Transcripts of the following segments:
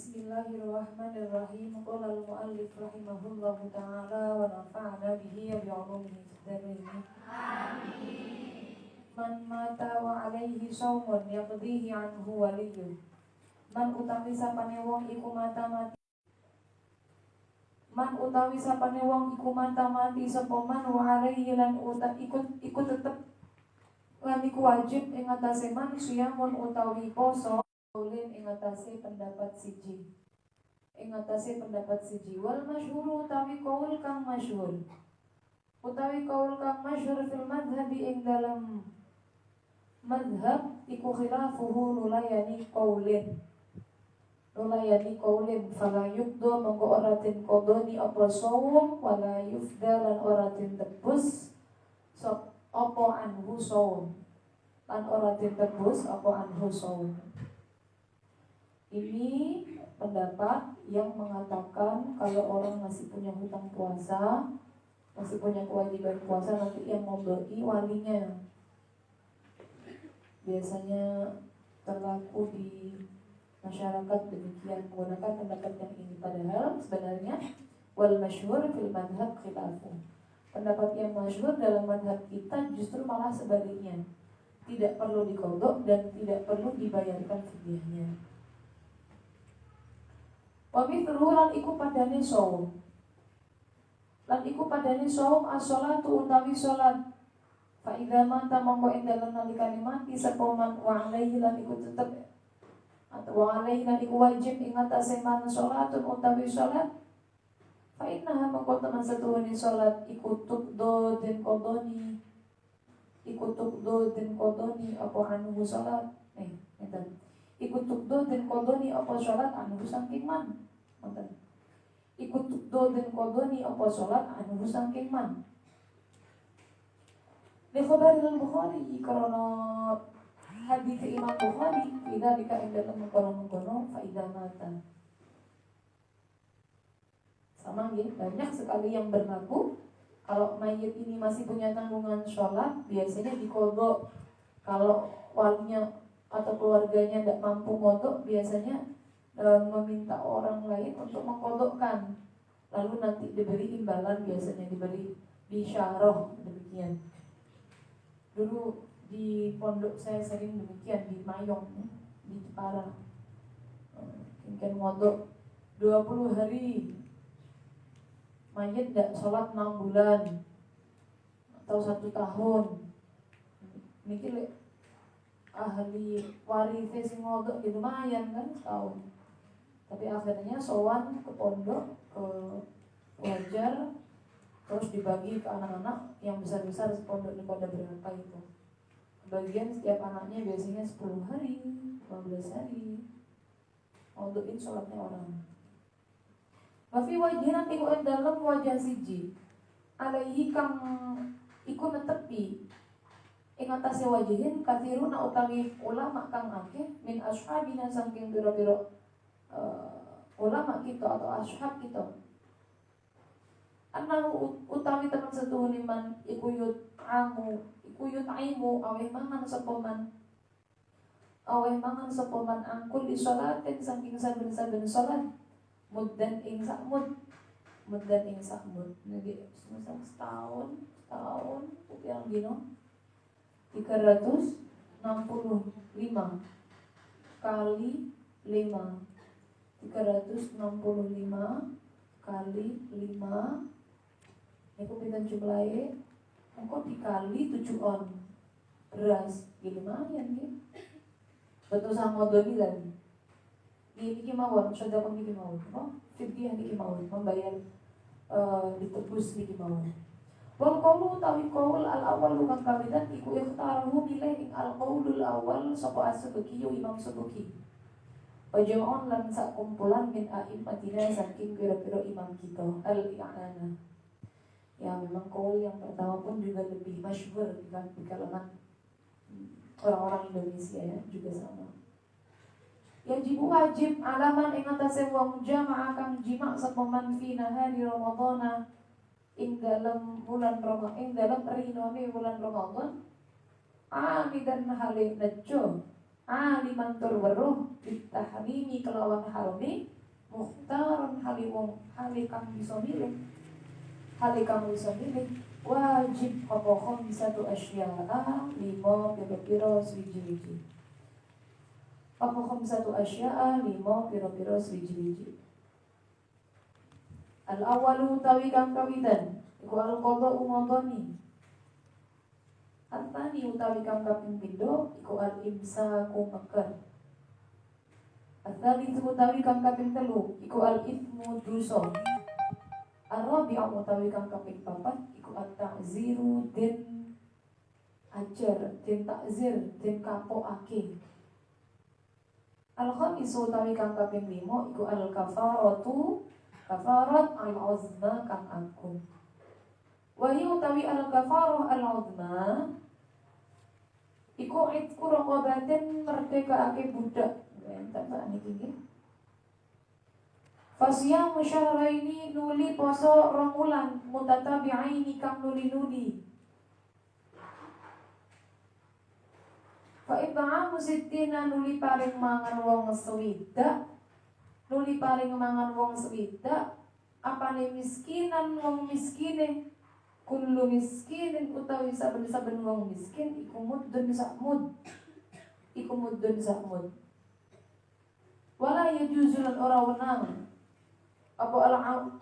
Bismillahirrahmanirrahim. Qala al-muallif rahimahullahu ta'ala wa nafa'ana bihi wa bi'ulumihi fid dharain. Amin. Man mata wa alaihi shaumun yaqdihi anhu waliyun. Man utawi sapane wong iku mata mati. Man utawi sapane wong iku mata mati sapa man wa alaihi lan ikut tetep lan iku wajib ing atase man siyamun utawi poso. Ulin ing atase pendapat siji. Ing atase pendapat siji wal masyhur utawi qaul kang masyhur. Utawi qaul kang masyhur fil madhhabi ing dalam madhhab iku khilafuhu nulayani qaulin. Nulayani qaulin fala yubdo monggo ora den kodoni apa sawum wala yufda lan ora den tebus sop apa anhu sawum. Lan ora den tebus apa anhu sawum. Ini pendapat yang mengatakan kalau orang masih punya hutang puasa, masih punya kewajiban puasa, nanti yang memberi walinya. Biasanya terlaku di masyarakat demikian menggunakan pendapat yang ini. Padahal sebenarnya wal masyhur fil madhab khilafu. Pendapat yang masyhur dalam madhab kita justru malah sebaliknya. Tidak perlu diqadha dan tidak perlu dibayarkan fidyahnya. Wa mithluhu lan iku padane shaum. Lan iku padane shaum as-shalatu utawi salat. Fa idza mata mongko ing dalem nalikane mati sapa man wa alaihi lan iku tetep atau wa alaihi lan iku wajib ing atase man salatun utawi salat. Fa innaha mongko teman setuhune salat iku tuqdo den qodoni. Iku tuqdo den qodoni apa anu salat. Ngeten. Ikut tukdo dan kodoni apa sholat anu saking man. Ikut tukdo dan kodoni apa sholat anu saking man. Dikhabar al-Bukhari karena hadis Imam Bukhari tidak dikaitkan mengkono-mengkono faidah mata. Sama ya, banyak sekali yang berlaku. Kalau mayit ini masih punya tanggungan sholat, biasanya dikodok. Kalau walinya atau keluarganya tidak mampu ngodok, biasanya meminta orang lain untuk mengkodokkan, lalu nanti diberi imbalan, biasanya diberi bisyarah, demikian. Dulu di pondok saya sering demikian, di Mayong, di Jepara, mungkin ngodok 20 hari, mayit tidak sholat 6 bulan atau 1 tahun, mikir ahli warisnya sing ngodok di lumayan kan setahun. Tapi akhirnya sowan ke pondok, ke wajar, terus dibagi ke anak-anak yang besar-besar sepondok ini pada berapa itu. Kebagian setiap anaknya biasanya 10 hari, 15 hari. Ngodokin sholatnya orang. Wafi wajiran iku dalam wajah siji. Alaihi kang iku netepi ing atase wajihin kathiruna utawi ulama kang akeh min ashabina saking biro-biro ulama kita atau ashab kita. Anahu utawi teman setuhune man iku yutaimu aweh mangan sapa man angkul di sholatin saking saben-saben salat muddan ing sakmud jadi setahun yang gino 365 kali 5 365 kali 5 niku pinten jumlahe engko dikali 7 on beras lumayan nggih betul sama doni kan niki mawon sedekah niki mawon fidyah niki mawon membayar ditebus niki mawon. Wal qaulu utawi qaul al-awwal kang kawitan iku ikhtarahu milih ing al-qaulul awal sapa as-Subki Imam Subki. Waja'un lan sak kumpulan min a'immatina saking pira-pira imam kita al-i'ana. Ya memang qaul yang pertama pun juga lebih masyhur di kalangan orang-orang Indonesia ya, juga sama. Yajibu wajib alaman ing atase wong jamaah kang jima sapa man fi nahari ramadhana ing dalam bulan Ramadan, ing dalam rinone bulan Ramadan, amidan hale nejo aliman tur weruh bitahrimi kelawan harami mukhtaron halikang bisa milih wajib apa khamsatu asya'a lima pira-pira swiji-wiji apa khamsatu asya'a lima pira-pira swiji-wiji al-awwalu utawi kang kawitan iku al-qadha umadani Antani utawi kang kaping pindho iku al-imsaku meker. Antani utawi kang kaping telu iku al-ithmu dosa. Ar-rabi'u utawi kang kaping papat iku at-ta'ziru den ajar, den takzir, den kapokake. Al-khamisu utawi kang kaping 5 iku al-kafaratu, kafarat al-uzma kang agung. Wahyu utawi al-kafarah al-uzma iku itku raqabatin merdekaake budak. Tak niki nggih. Fasiyam syahraini nuli poso rong wulan mutatabi'aini kang nuli-nuli. Fa it'amu sittina nuli paring mangan wong swidak. Nuli paring mangan wong swidak apane miskinan wong miskine. Kullu miskinin utawi saben-saben wong miskin iku muddun sakmud. Iku muddun sakmud. Wala yajuzu lan ora wenang apa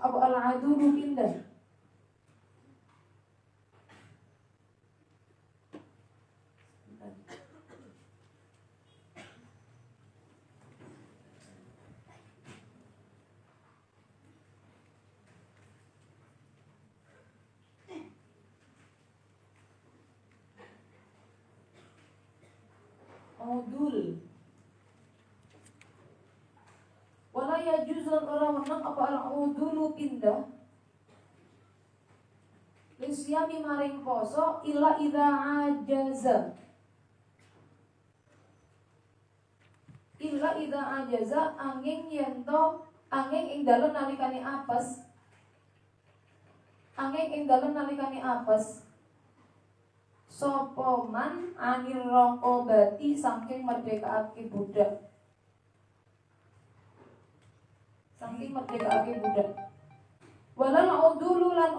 al-adulu pindah. Udul wala yajuzun orang menang apa al-udulu pindah lisyami maring poso illa idza ajaza angin yento angin ing dalem nalikane apes sapa man anir raqabati saking merdekaake budak. Walal udulu lan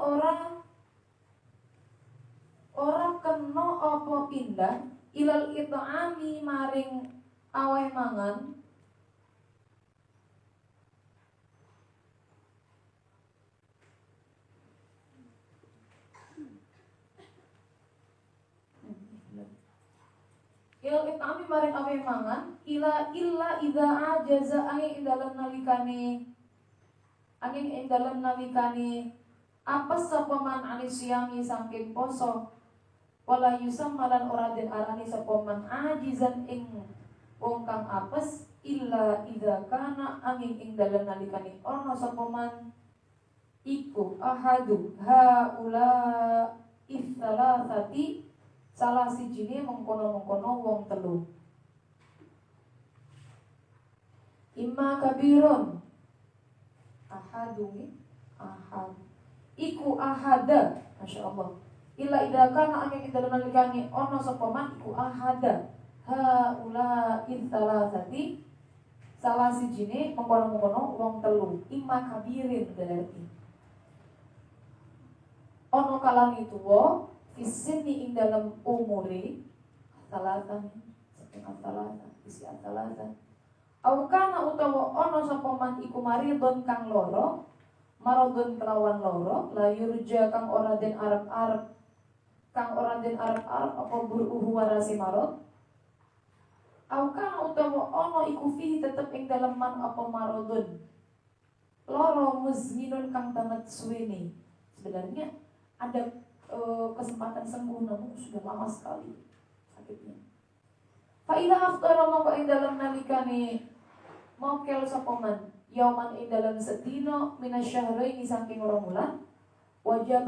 ora kena apa pindah ilal it'ami maring aweh mangan ilal it'ami maring aweh mangan illa idza ajaza angin ing dalem nalikane apes sapa man anisyami saking poso wala yusammalan ora den arani sapa man ajizan ing wong kang apes illa idza kana angin ing dalem nalikane ana sapa man iku ahadu haula itsalatsati salah sijine mengkono-mengkono wong telu imma kabirun ahad iku ahada masyaallah illa idza kana angin dalem nalikane ana sapa man iku ahada haula itsalatsati salah sijine mengkono-mengkono wong telu imma kabirin berarti ana kalane tuwa fisini ing dalam umure salatan setengah salatan isi salatan au kana utawa ana sapa man iku maridon kang loro maradon kelawan loro la yurja kang ora den arep-arep apa buruhu warasi marad au kana utawa ana iku fi tetep ing dalem man apa maradon loro muzminun kang tamat suwene sebenarnya ada kesempatan sembuh namun sudah lama sekali sakitnya. Fa idza aftara mongko ing dalem nalikane mokel sapa man yauman ing dalem sedina minasyahraini saking rong wulan wajib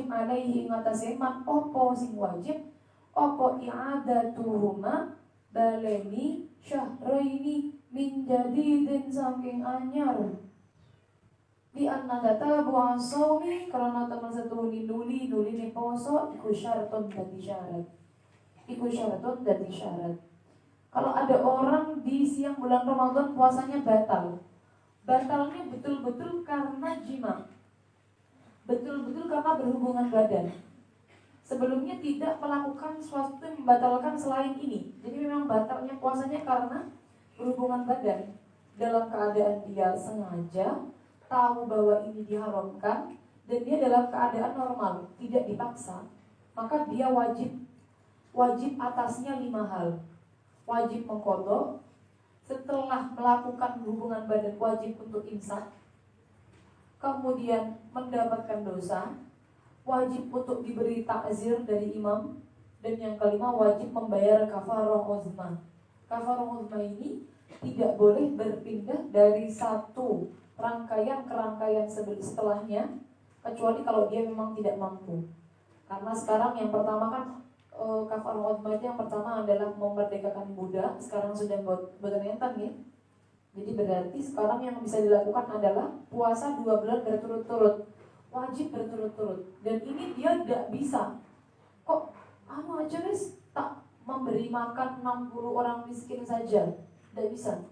alaihi ngatasi man opo sing wajib opo i'adatuhuma baleni syahraini min jadidin saking anyar Di anna tatabu asaumi karena teman satu nuli ni poso iku syaratun dadi syarat. Iku syaratun dadi syarat. Kalau ada orang di siang bulan Ramadan puasanya batal. Batalnya betul-betul karena jima. Betul-betul karena berhubungan badan. Sebelumnya tidak melakukan sesuatu yang membatalkan selain ini. Jadi memang batalnya puasanya karena berhubungan badan. Dalam keadaan dia sengaja tahu bahwa ini diharamkan dan dia dalam keadaan normal, tidak dipaksa, maka dia wajib atasnya 5 hal. Wajib mengqadha, setelah melakukan hubungan badan wajib untuk imsak, kemudian mendapatkan dosa, wajib untuk diberi takzir dari imam, dan yang kelima wajib membayar kafarah uzma. Kafarah uzma ini tidak boleh berpindah dari satu rangkaian ke rangkaian setelahnya, kecuali kalau dia memang tidak mampu. Karena sekarang yang pertama kan kafarah uzma itu yang pertama adalah memerdekakan budak, sekarang sudah bertentan ya. Jadi berarti sekarang yang bisa dilakukan adalah puasa 2 bulan berturut-turut, wajib berturut-turut. Dan ini dia tidak bisa kok aja guys tak memberi makan 60 orang miskin saja, tidak bisa.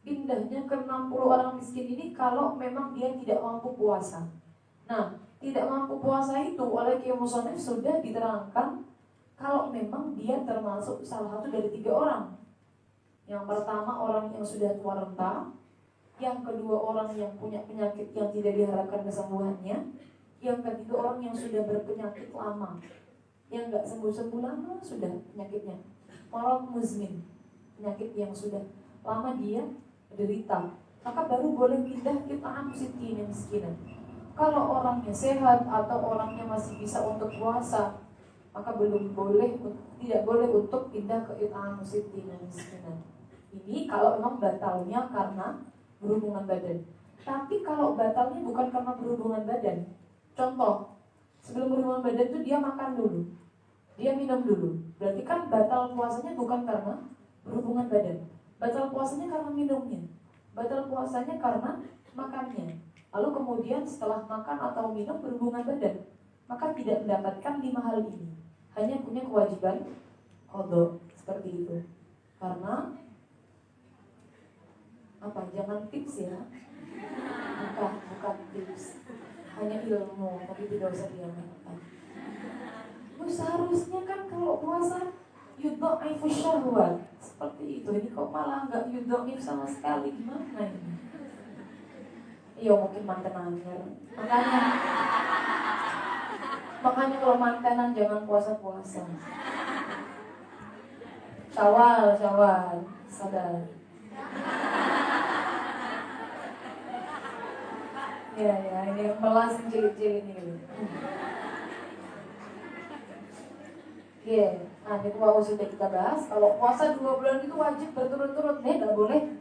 Pindahnya ke 60 orang miskin ini kalau memang dia tidak mampu puasa. Nah, tidak mampu puasa itu oleh Kiai Musonef sudah diterangkan kalau memang dia termasuk salah satu dari 3 orang. Yang pertama orang yang sudah tua renta, yang kedua orang yang punya penyakit yang tidak diharapkan kesembuhannya, yang ketiga orang yang sudah berpenyakit lama, yang nggak sembuh-sembuh lama sudah penyakitnya, marad muzmin, penyakit yang sudah lama dia derita, maka baru boleh pindah ke ta'am sittin miskinan. Kalau orangnya sehat atau orangnya masih bisa untuk puasa, maka tidak boleh untuk pindah ke it'am sittin miskinan. Ini kalau memang batalnya karena berhubungan badan. Tapi kalau batalnya bukan karena berhubungan badan, contoh, sebelum berhubungan badan itu dia makan dulu, dia minum dulu, berarti kan batal puasanya bukan karena berhubungan badan. Batal puasanya karena minumnya, batal puasanya karena makannya. Lalu kemudian setelah makan atau minum berhubungan badan, maka tidak mendapatkan 5 hal ini, hanya punya kewajiban qadha seperti itu. Karena jangan tips ya, bukan tips, hanya ilmu, tapi tidak usah diamalkan. Seharusnya kan kalau puasa yudhaifu syahwat seperti itu, ini kok malah nggak yudhaif sama sekali, gimana ini? Iya mungkin mantenan ya. Makanya kalau mantenan jangan puasa-puasa. Syawal, sadar. Ya, ini melas cilik-cilik ini. Nah itu sudah kita bahas. Kalau puasa 2 bulan itu wajib berturut-turut, nggak boleh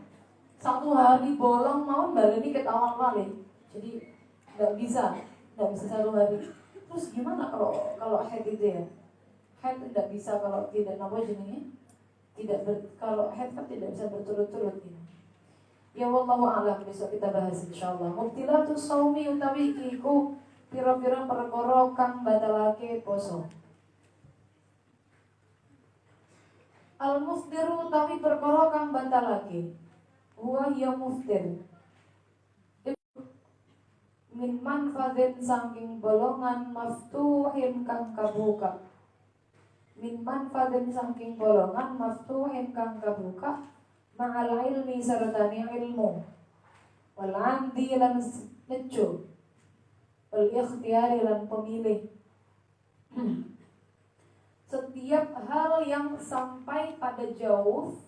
1 hari bolong mau baleni ketahuan balik. Jadi nggak bisa 1 hari. Terus gimana kalau head itu ya? Head tidak bisa kalau tidak kalau head kan tidak bisa berturut-turut gitu. Ya wallahu a'lam, besok kita bahas insyaallah. Mubtilatus shaumi utawi iku pira-pira perkara kang batalake poso. Al muftiru utawi perkara kang batalake. Huwa ya muftir. Min manfadin saking bolongan maftuhin kang kabuka. Min manfadin saking bolongan maftuhin kang kabuka. Ma'al ilmi sertani ilmu wal andi lan nejo wal ikhtiyari lan pemilih. Setiap hal yang sampai pada jauh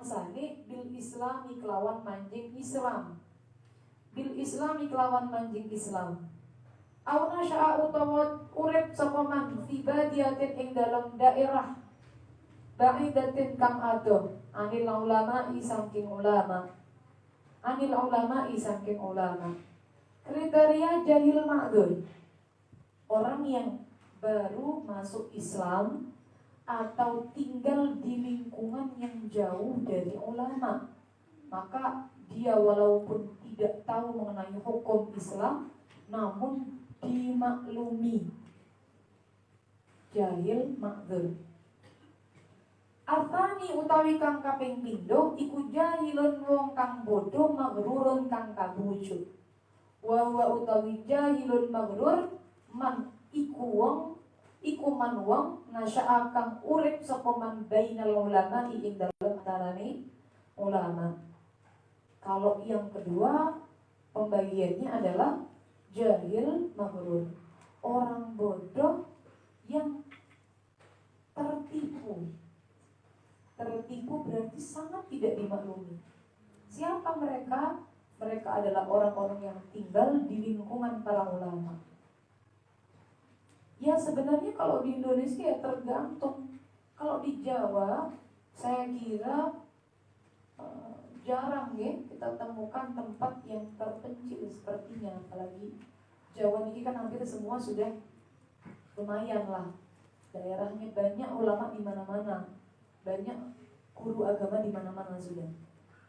sane bil islami kelawan manjing Islam, bil islami kelawan manjing Islam. Aw nasya'a utawa urip sapa man fi badiyatin ing dalam daerah ba'idatin kang adoh anil ulama saking ulama, anil ulama saking ulama. Kriteria jahil ma'dzur, orang yang baru masuk Islam atau tinggal di lingkungan yang jauh dari ulama, maka dia walaupun tidak tahu mengenai hukum Islam namun dimaklumi, jahil ma'dzur. Artani utawi kang kaping pindho iku jahilun wong kang bodoh maghrurun kang kabujuk. Wa huwa utawi jahilun maghrur man iku wong iku man wong nasya'a kang urip sapa man bainal ulama ing dalem antarane ulama. Kalau yang kedua pembagiannya adalah jahil maghrur, orang bodoh yang tertipu. Tertipu berarti sangat tidak dimaklumi. Siapa mereka? Mereka adalah orang-orang yang tinggal di lingkungan para ulama. Ya sebenarnya kalau di Indonesia ya tergantung. Kalau di Jawa saya kira jarang ya kita temukan tempat yang terpencil sepertinya. Apalagi Jawa ini kan hampir semua sudah lumayan lah. Daerahnya banyak ulama di mana-mana, banyak guru agama di mana-mana sudah.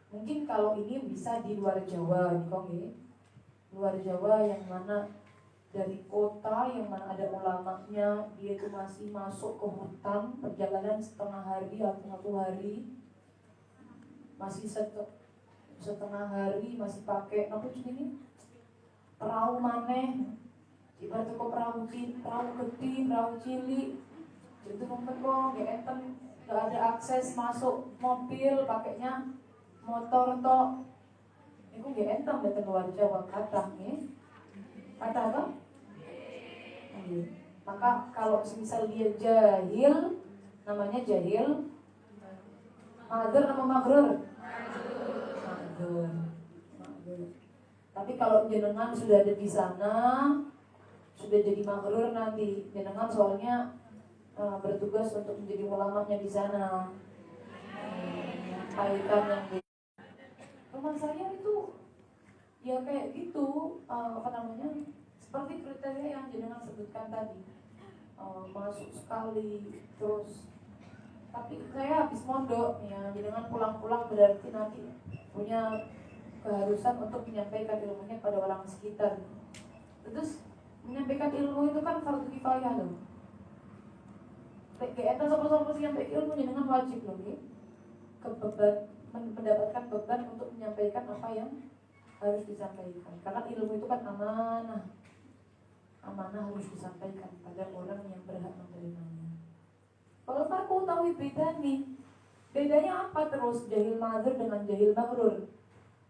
Mungkin kalau ini bisa di luar Jawa, nih, luar Jawa yang mana dari kota yang mana ada ulamanya, dia itu masih masuk ke hutan, perjalanan setengah hari atau 1 hari, masih setengah hari masih pakai apa ini perahu maneh, ibarat kok perahu gede, perahu cilik, itu mungkin kok nggak enten, nggak ada akses masuk mobil, pakainya motor tok. Itu nggak enten datang luar Jawa kata nih, kata apa? Maka kalau misal dia jahil, namanya jahil ma'dzur nama maghrur? Ma'dzur. Tapi kalau jenengan sudah ada di sana, sudah jadi maghrur nanti, jenengan soalnya bertugas untuk menjadi ulamanya di sana, menyampaikan yang di teman saya itu ya kayak gitu, seperti kriteria yang jenengan sebutkan tadi, masuk sekali terus. Tapi saya habis mondok ya, jenengan pulang-pulang berarti nanti punya keharusan untuk menyampaikan ilmunya pada orang sekitar. Terus menyampaikan ilmu itu kan fardu kifayah loh. Kayak sama-sama menyampaikan ilmu jenengan wajib loh ya. Mendapatkan beban untuk menyampaikan apa yang harus disampaikan. Karena ilmu itu kan amanah. Amanah harus disampaikan pada orang yang berhak menerimanya. Kalau farku tahu beda nih. Bedanya apa terus jahil ma'dzur dengan jahil maghrur?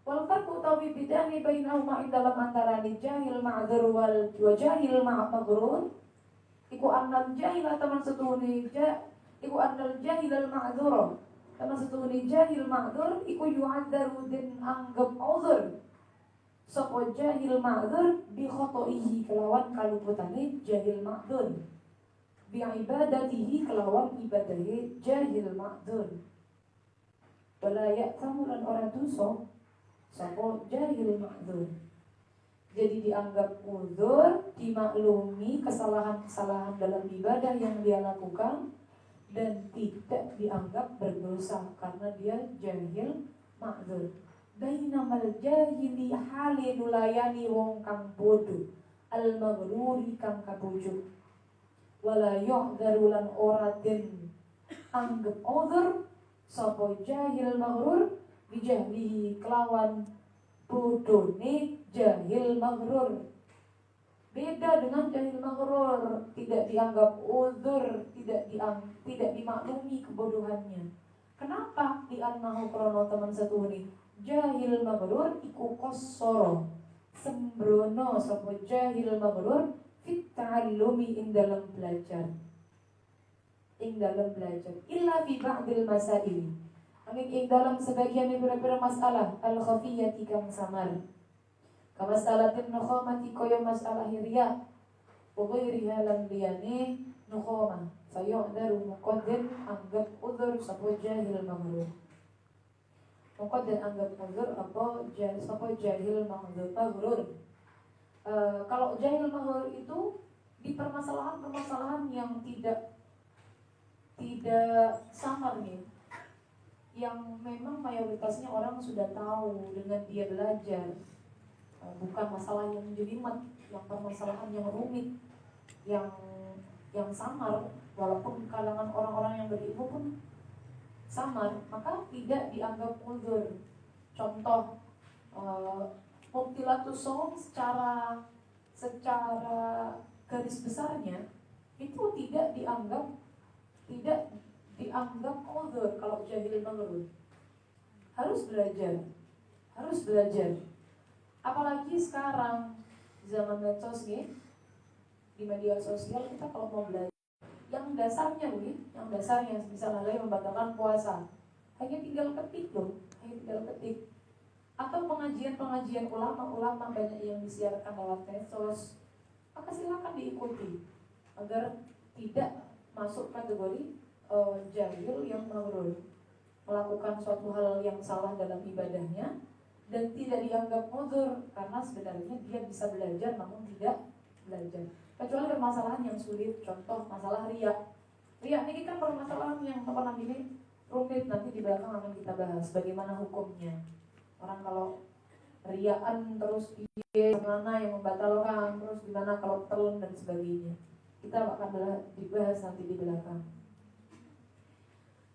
Wal farqu tawi bidani bainahuma dalam antara jahil ma'dzur wal jahil maghrur iku annal jahil teman setune iku annal jahil al ma'dzur teman setune jahil ma'dzur iku yu'adzaru den anggap uzur sapa jahil ma'dzur bi khotoihi kelawan kaluputane jahil ma'dzur bi ibadatihi kelawan ibadahe jahil ma'dzur wala ya'tamu lan ora dosa sapa jahil ma'dzur. Jadi dianggap uzur, dimaklumi kesalahan-kesalahan dalam ibadah yang dia lakukan dan tidak dianggap berdosa karena dia jahil ma'dzur. Bainamal jahili hali nulayani wong kang bodoh, al maghruri kang kabujuk. Wala yu'dzaru lan ora den anggap uzur sapa jahil maghrur bijahlihi kelawan bodone jahil maghrur. Beda dengan jahil maghrur, tidak dianggap uzur, tidak dimaklumi kebodohannya. Kenapa? Di annahu krono teman satu ini jahil maghrur iku qassara sembrono sapa jahil maghrur fit ta'allumi ing dalam belajar illa fi ba'dil masail angin ing dalam sebagian pira-pira masalah al-khafiyati kang samar. Kamasalatin nukhamati koyo masalah riya wa ghairiha lan liyane nukhama fayu'daru muqaddin anggap udzur sapa jahil maghrur. Muqaddin anggap udzur sapa jahil maghrur. Kalau jahil maghrur itu di permasalahan-permasalahan yang tidak samar nih, yang memang mayoritasnya orang sudah tahu dengan dia belajar, bukan masalah yang jelimet, yang permasalahan yang rumit, yang samar, walaupun kalangan orang-orang yang berilmu pun samar, maka tidak dianggap uzur. Contoh, mubtilatus shaum secara garis besarnya itu tidak dianggap uzur kalau jahil maghrur. Harus belajar. Apalagi sekarang zaman medsos nih, di media sosial kita kalau mau belajar yang dasarnya misalnya lagi membatalkan puasa, hanya tinggal ketik. Atau pengajian ulama banyak yang disiarkan lewat medsos, maka silakan diikuti agar tidak masuk kategori jahil yang maghrur, melakukan suatu hal yang salah dalam ibadahnya dan tidak dianggap uzur karena sebenarnya dia bisa belajar namun tidak belajar. Kecuali permasalahan yang sulit, contoh masalah riya ini kan permasalahan yang ini rumit, nanti di belakang akan kita bahas bagaimana hukumnya. Orang kalau riyaan terus gimana yang membatalkan, terus gimana kalau telan dan sebagainya, kita akan dibahas nanti di belakang.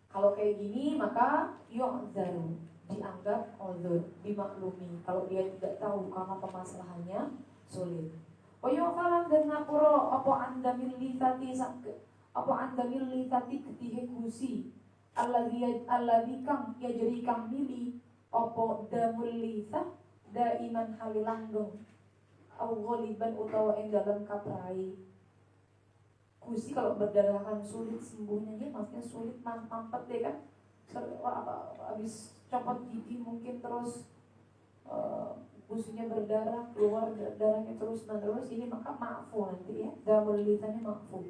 Kalau kayak gini maka yu'dzaru, dianggap uzur, dimaklumi kalau dia tidak tahu karena permasalahannya sulit. Oyukalan dan ngapuro apa anda militati ketihe kusi alladhi kang ya jadi kang mili apa damul litha daiman halilanggeng au ghaliban utawa ing dalam kaprai. Gusi kalau berdarahan sulit sembuhnya, ya maksudnya sulit mampet deh kan, habis copot gigi mungkin terus gusinya berdarah, keluar darahnya terus menerus, ini maka maafu nanti ya, damul litanya maafu.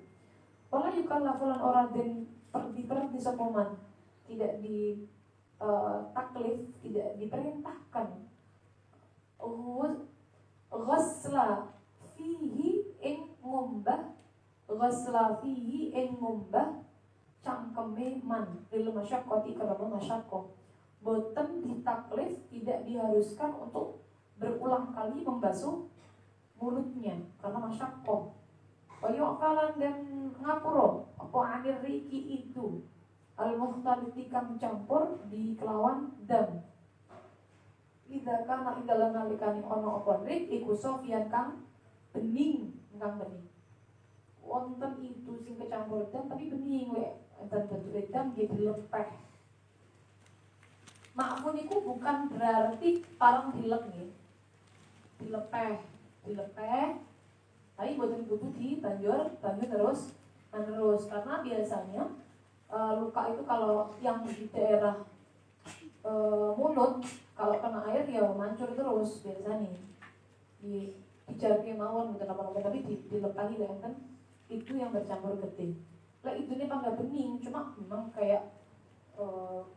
Wala yukallafulan orang dan perdi sokoman, tidak di taklif, tidak diperintahkan ghasla fihi ing ngumbah cangkeme man lil masyaqqati karena masyaqqa. Boten ditaklif, tidak diharuskan untuk berulang kali membasuh mulutnya karena masyaqqah. Wayu'kalan dan ngapuro apa anir riki itu al-mukhtaliti kang campur di kelawan dam. Idza kana dalam nalikane ana apa rik iku sofian kang bening. Wonten itu sing kecampur dam tapi bening dan bentuk dam jadi lepeh. Ma'fun iku bukan berarti parang dilek nggih. Dilepeh. Tapi boten kudu dibanjur terus karena biasanya luka itu kalau yang di daerah mulut kalau kena air ya mancur terus biasanya dijarke mawon bukan apa-apa tapi dilepahi lah kan itu yang bercampur getih. Lah itu nih pangga bening cuma memang kayak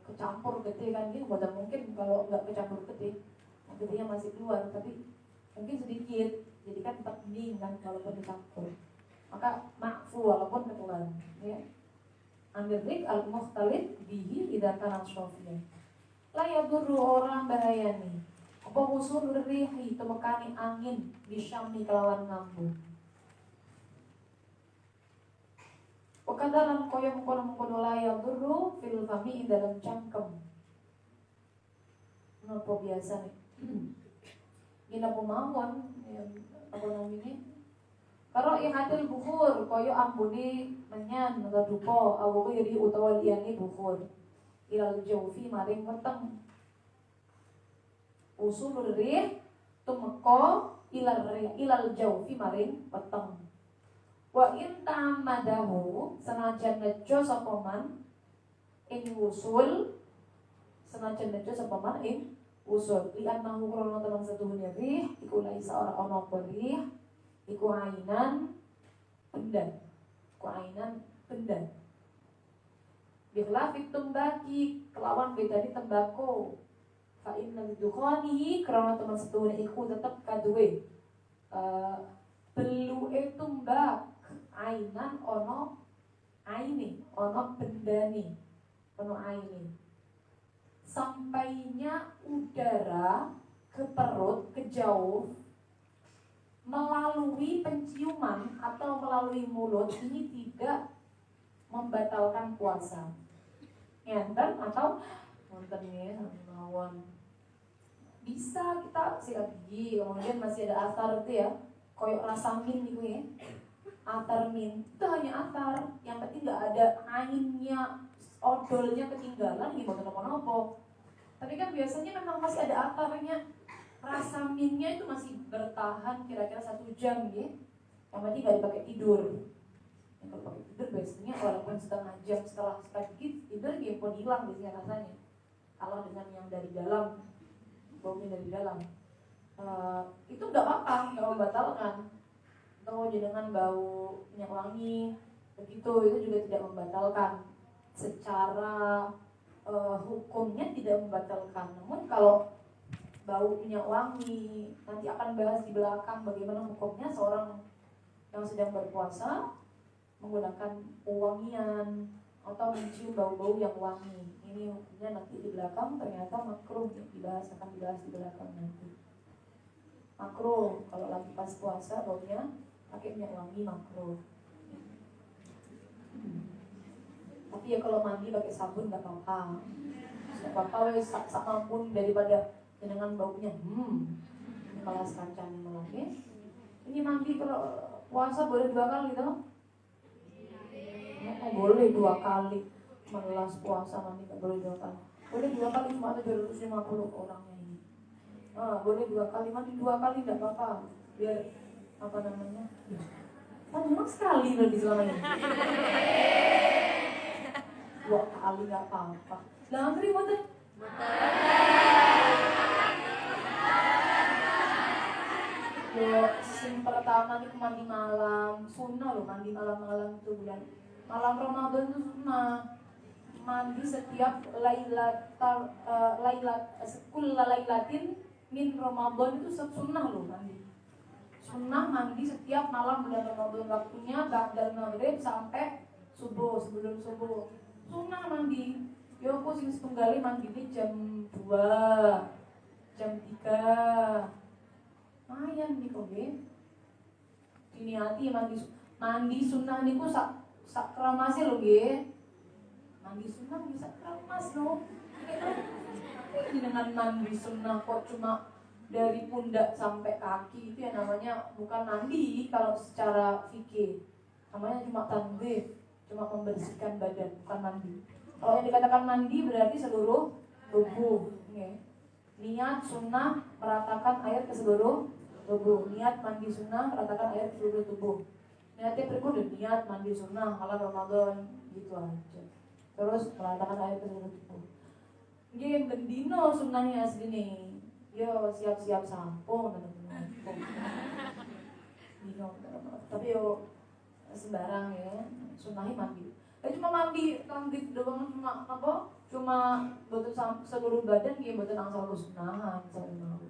kecampur getih kan gitu, bukan mungkin kalau nggak kecampur getih getihnya masih keluar tapi mungkin sedikit jadi kan tetap bening kan walaupun dicampur, maka ma'fu walaupun ketelan ya. Ambil al-mukhtalif bihi idza kana syafiyah. La yadurru orang bahayani. Apa usul rihi temekani angin bisyami kelawan ngambu. Wakadalan koyo mengkono la yadurru fil fami dalam cangkem. Napa biasa nih? Gina pemawon apa namanya? Karo yang adil bukhur koyo ambuni menyan ngadupo awu yuri utawa liyane bukhur ilal jawfi maring weteng. Usulur rih tumeka ilal jawfi maring weteng. Wa in ta'ammadahu sanajan nejo sapa man ing usul senajan nejo sapa man ing usul li annahu krana teman setuhune rih iku laisa ora ana perih iku ainan benda bikhlafit tumbaki kelawan bedani tembako fa inna dukhanihi krana teman setuhune iku tetep kaduwe beluke tumbak ainan ana aine ana bendane ana aine sampainya udara ke perut ke jauh melalui penciuman atau melalui mulut ini tidak membatalkan puasa. Ngenten atau nonton ya mawon. Bisa kita sikat gigi, kemudian masih ada atar itu ya, koyok rasa min gitu ya. Atar min itu hanya atar, yang penting nggak ada ainnya, odolnya ketinggalan gimana apa-apa. Tapi kan biasanya memang masih ada atarnya. Rasa minnya itu masih bertahan kira-kira 1 jam ya. Yang penting gak dipakai tidur. Yang kalau pakai tidur biasanya walaupun setengah jam setelah sedikit tidur dia pun hilang biasanya rasanya. Kalau dengan yang dari dalam, baunya dari dalam, itu nggak apa-apa, nggak membatalkan. Atau dengan bau minyak wangi begitu itu juga tidak membatalkan. Secara hukumnya tidak membatalkan. Namun kalau bau minyak wangi, nanti akan bahas di belakang bagaimana hukumnya seorang yang sedang berpuasa menggunakan wangian atau mencium bau-bau yang wangi. Ini hukumnya nanti di belakang ternyata makruh akan dibahas di belakang nanti. Makruh kalau lagi pas puasa baunya pakai minyak wangi makruh. Tapi ya kalau mandi pakai sabun nggak apa-apa. Nggak apa-apa wes sak mampun daripada dengan baunya kelas kancane malah ya. Ini mandi kalau puasa boleh 2 kali toh? Boleh 2 kali. Melas puasa mandi nggak boleh 2 kali. Boleh 2 kali cuma ada 250 orangnya ini. Boleh 2 kali mandi 2 kali nggak apa-apa. Biar apa namanya? Memang sekali loh di selama ini. 2 kali nggak apa-apa. Lah antri mboten? Yo, sing pertama nih mandi malam, sunnah loh mandi malam-malam itu bulan malam Ramadan itu sunnah. Mandi setiap lailatin min Ramadan itu sunnah loh mandi. Sunnah mandi setiap malam bulan Ramadan waktunya ba'dal maghrib sampai subuh sebelum subuh. Sunnah mandi. Yo aku sing setunggali mandi ini jam 2, jam 3. Lumayan nih kok nggih. Diniati mandi sunnah niku sak kramase lho nggih. Mandi sunnah bisa kramas lho. Dengan mandi sunnah kok cuma dari pundak sampai kaki itu ya namanya bukan mandi kalau secara fikih. Namanya cuma tanzif, cuma membersihkan badan, bukan mandi. Kalau yang dikatakan mandi berarti seluruh tubuh, nggih. Niat sunnah meratakan air ke seluruh tubuh. Niat mandi sunnah meratakan air ke seluruh tubuh. Niatnya berkudu niat mandi sunnah malam Ramadan gitu aja. Terus meratakan air ke seluruh tubuh. Nggih bendino sunnahnya asline. Yo siap-siap sampo dino. Tapi yo sembarang ya. Sunnahnya mandi. Cuma mandi doang cuma apa? Cuma boten seluruh badan nggih boten angsal kesunahan sallallahu.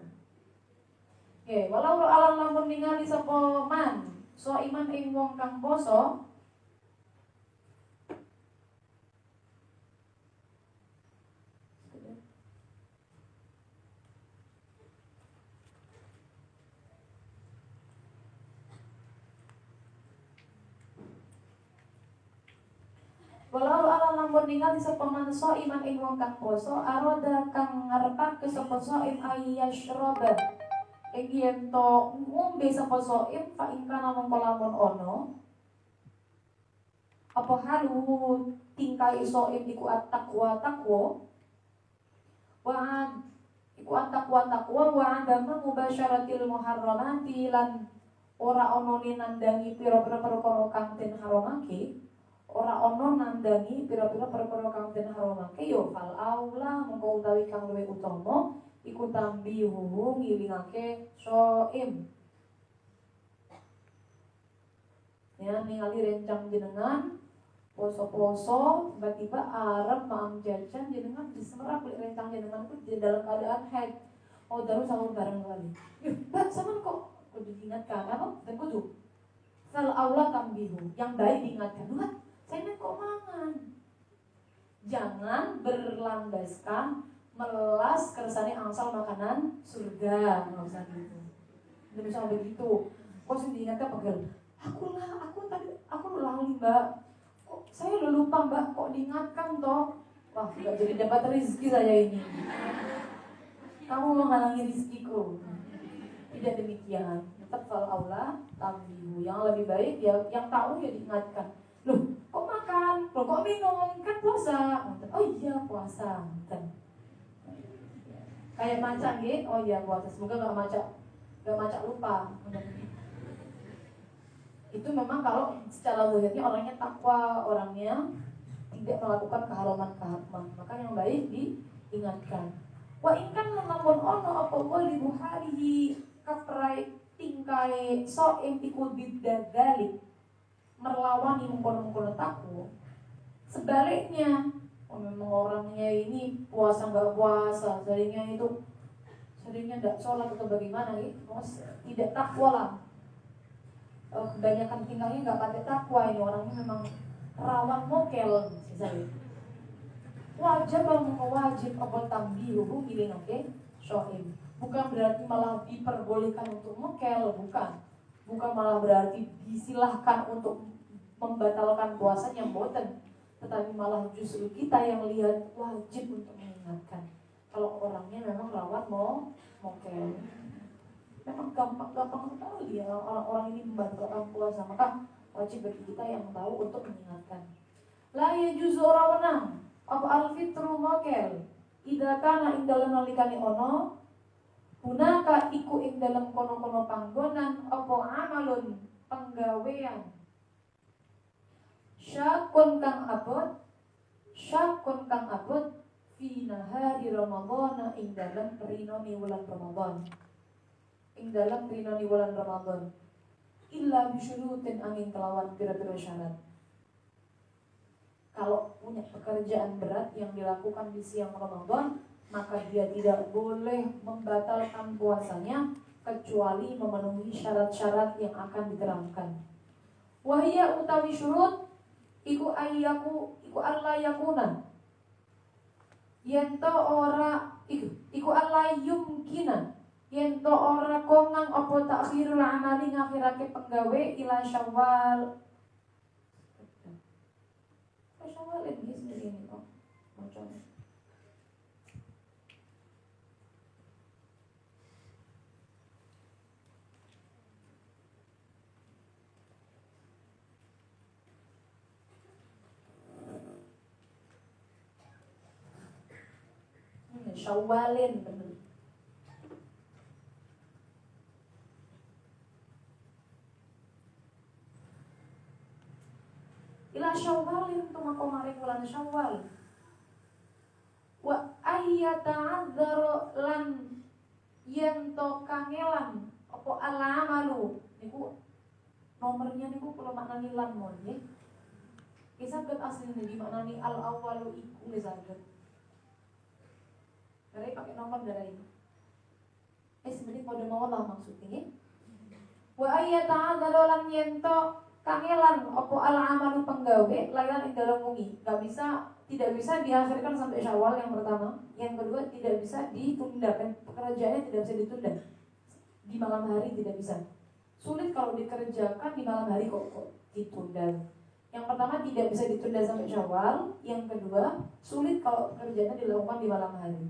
Oke, walau alam lamun ningali sapa man, so iman ing wong kang poso. Walau alam lamun ningali sapa man so iman ing wong kang poso, aroda kang ngarepake sapa soim ayyashroba. Yen to ngombe sapa soim fa ing kana mongko lamun ono apa halu tingkai soim iku at-taqwa wa iku at-taqwa wa adama mubasyaratil muharramati lan ora ono ni nandangi pira-pira perkara kang den haramake ora ono nandani pira-pira perkara kang den haramake yo fal aula mengko utawi kang luwih utama iku tambihu ngilingake shaim. Ya ningali rencang jenengan poso-poso tiba-tiba arep maam jajan jenengan disemerap rencang jenengan itu di dalam keadaan haid. Oh daru sahur bareng kali. Mbak sama kok kudu diingatkan apa? Dan kudu fal aula tambihu yang baik diingatkan. Mbak saya kok mangan. Jangan berlandaskan melas kersane angsal makanan surga, nggak usah gitu. Nggak bisa begitu. Kok sih diingatkan pegel. Aku lali mbak. Kok saya udah lupa mbak. Kok diingatkan toh? Wah nggak jadi dapat rezeki saya ini. Kamu menghalangi rezekiku. Tidak demikian. Tetap fal aula tambihu. Yang lebih baik ya yang tahu ya diingatkan. Loh, kok makan? Loh, kok minum? Kan puasa. Oh iya, puasa. Kayak maca gitu. Oh iya, puasa. Semoga gak maca lupa. Itu memang kalau secara zahirnya orangnya takwa, orangnya tidak melakukan keharaman-keharaman. Maka yang baik diingatkan. Wa ingkan lamun ono apa wali buharihi kaprai tingkai so'im iku bidadalik merlawani mengkono-mengkono takwa. Sebaliknya, memang orangnya ini puasa nggak puasa, seringnya tidak sholat atau bagaimana gitu, tidak takwa lah. Kebanyakan tinggalnya nggak pakai takwa ini orangnya memang rawan mokel misalnya. Wajib apa tambihu hubungi oke shohim. Bukan berarti malah diperbolehkan untuk mokel, bukan malah berarti disilahkan untuk membatalkan puasanya, boten. Tetapi malah justru kita yang lihat wajib untuk mengingatkan. Kalau orangnya memang rawan mokel, memang gampang sekali ya orang-orang ini membatalkan puasa. Maka wajib bagi kita yang tahu untuk mengingatkan. La yajuzu ora wenang apa al-fitru mokel idza kana indalem nalikane ono punaka iku ing dalam kono-kono panggonan apa amalun penggawean syakun kang abot fi nahari ramadhana ing dalam rinoni wulan Ramadan illa bisyurutin angin kelawan pira-pira syarat. Kalau punya pekerjaan berat yang dilakukan di siang Ramadan, maka dia tidak boleh membatalkan puasanya kecuali memenuhi syarat-syarat yang akan diterangkan. Wahia utawi syurut iku alla yakuna yento ora iku alla yumkina yento ora kongang apa takhirul amali ngakhirake penggawe ila Syawal. Syawal ini sendiri ini kok macamnya. Syawalin bener. Ila syawalin tuma komari bulan Syawal. Wa ayyata'adzar lan yen to kangelan apa alamalu niku nomornya niku kula maknani lan mon nggih. Kisah ket asline di maknani al awalu iku nggih saged. Dari pakai nomor dari sebenarnya pada mau lah maksudnya. Wa ayyata'adzar lan yen to kangelan opo ala amalu penggawe layan ing dalam wengi, tidak bisa diakhirkan sampai Syawal yang pertama, yang kedua tidak bisa ditunda, pekerjaannya tidak bisa ditunda di malam hari, tidak bisa, sulit kalau dikerjakan di malam hari kok ditunda. Yang pertama tidak bisa ditunda sampai Syawal, yang kedua sulit kalau pekerjaannya dilakukan di malam hari.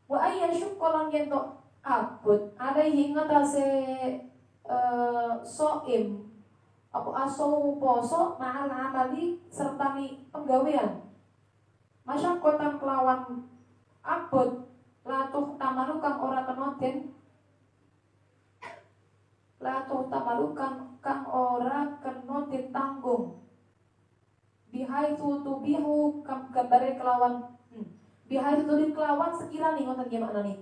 Wa ayyasyuk kolon yentok abud alaihi ngatase so'im apa asau poso ma'al amali serta ni penggawean masyakotan kelawan abot latuh tamaru kang ora kenoden tanggung bihaitsu tubihu gambare kelawan bihaitsu tubihu kelawan sekirane ngoten nggih maknane.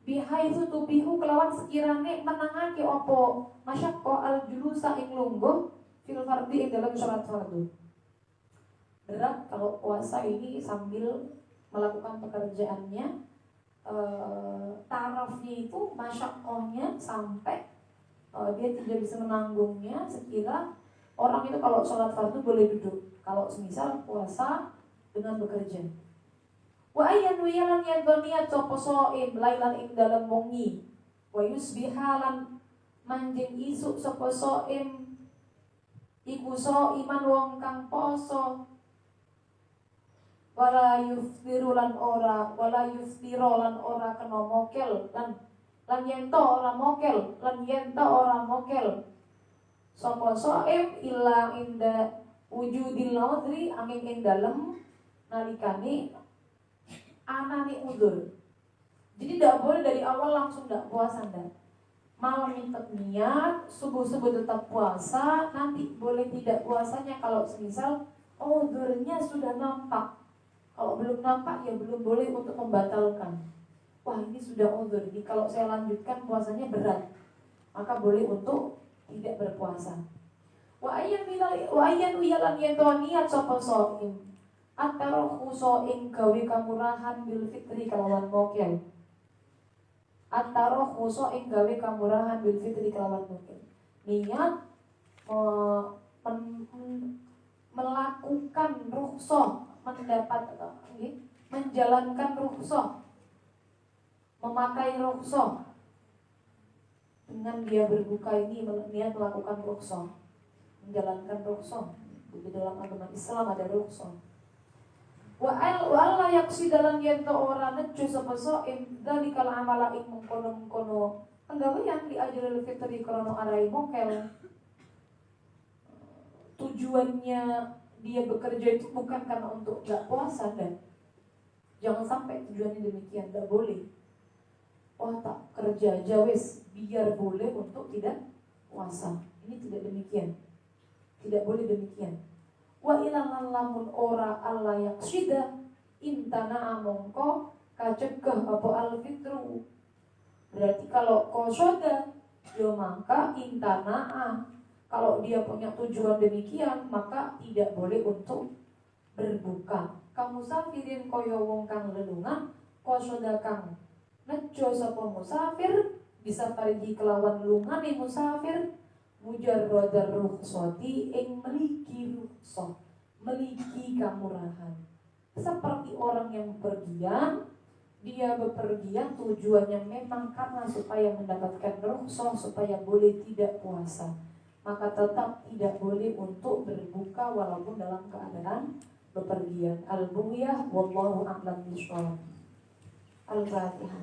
Bihaitsu tubihu kelawan sekirane menangake apa masyaqqa al julusa ing lungguh fil fardhi ing dalam salat fardu. Berat kalau puasa ini sambil melakukan pekerjaannya, tarafnya itu masyaqqahnya sampai dia tidak bisa menanggungnya sekira orang itu kalau sholat fardu boleh duduk. Kalau semisal puasa dengan bekerja. Wa ayyan wiyalan yadoniat sapa soim lailan ing dalem wengi. Wa yusbihalan manjing isuk sapa soim iku iman wong kang poso. Wala yuftiru lan ora kena mokel lan yento ora mokel sapa soim illa inda wujudil udhri angin ing dalem nalikane anane udzur. Jadi tidak boleh dari awal langsung tidak puasa ndak. Malam tetap niat, subuh tetap puasa, nanti boleh tidak puasanya kalau semisal udzurnya sudah nampak. Kalau belum nampak ya belum boleh untuk membatalkan. Wah ini sudah udzur, jadi kalau saya lanjutkan puasanya berat, maka boleh untuk tidak berpuasa. Wa ayyan wiyalan yatoniat sapa shaim antara khusoing gawe kamurahan bil fitri kalawan mokel. Antara khusoing gawe kamurahan bil fitri kalawan mokel. Niat melakukan rukhsah, menjalankan rukhsah, memakai rukhsah. Dengan dia berbuka ini niat melakukan rukhsah, menjalankan rukhsah. Di dalam agama Islam ada rukhsah. Wa alla yaqsidalan yento ora nejo sapa saim dalikal amala ing mengkono-mengkono penggawean di ajrul fitri krana arai mokel. Tujuannya dia bekerja itu bukan karena untuk gak puasa dan jangan sampai tujuannya demikian, gak boleh. Oh tak kerja aja wis biar boleh untuk tidak puasa. Ini tidak demikian. Tidak boleh demikian. Wa ilang lamun ora Allah yaksida intana amongko kacegah apa alfitru. Berarti kalau kosoda ya maka intana kalau dia punya tujuan demikian maka tidak boleh untuk berbuka. Kamu safirin koyo wong kang lelungan kosoda kang nejo sapa musafir bisa pergi kelawan lungane musafir mujarradar rukhsati ing meliki rukhsah, meliki kamurahan. Seperti orang yang bepergian, dia bepergian tujuannya memang karena supaya mendapatkan rukhsah, supaya boleh tidak puasa. Maka tetap tidak boleh untuk berbuka walaupun dalam keadaan bepergian. Al-Bughiyah wallahu a'lam bishawab. Al-Fatihah.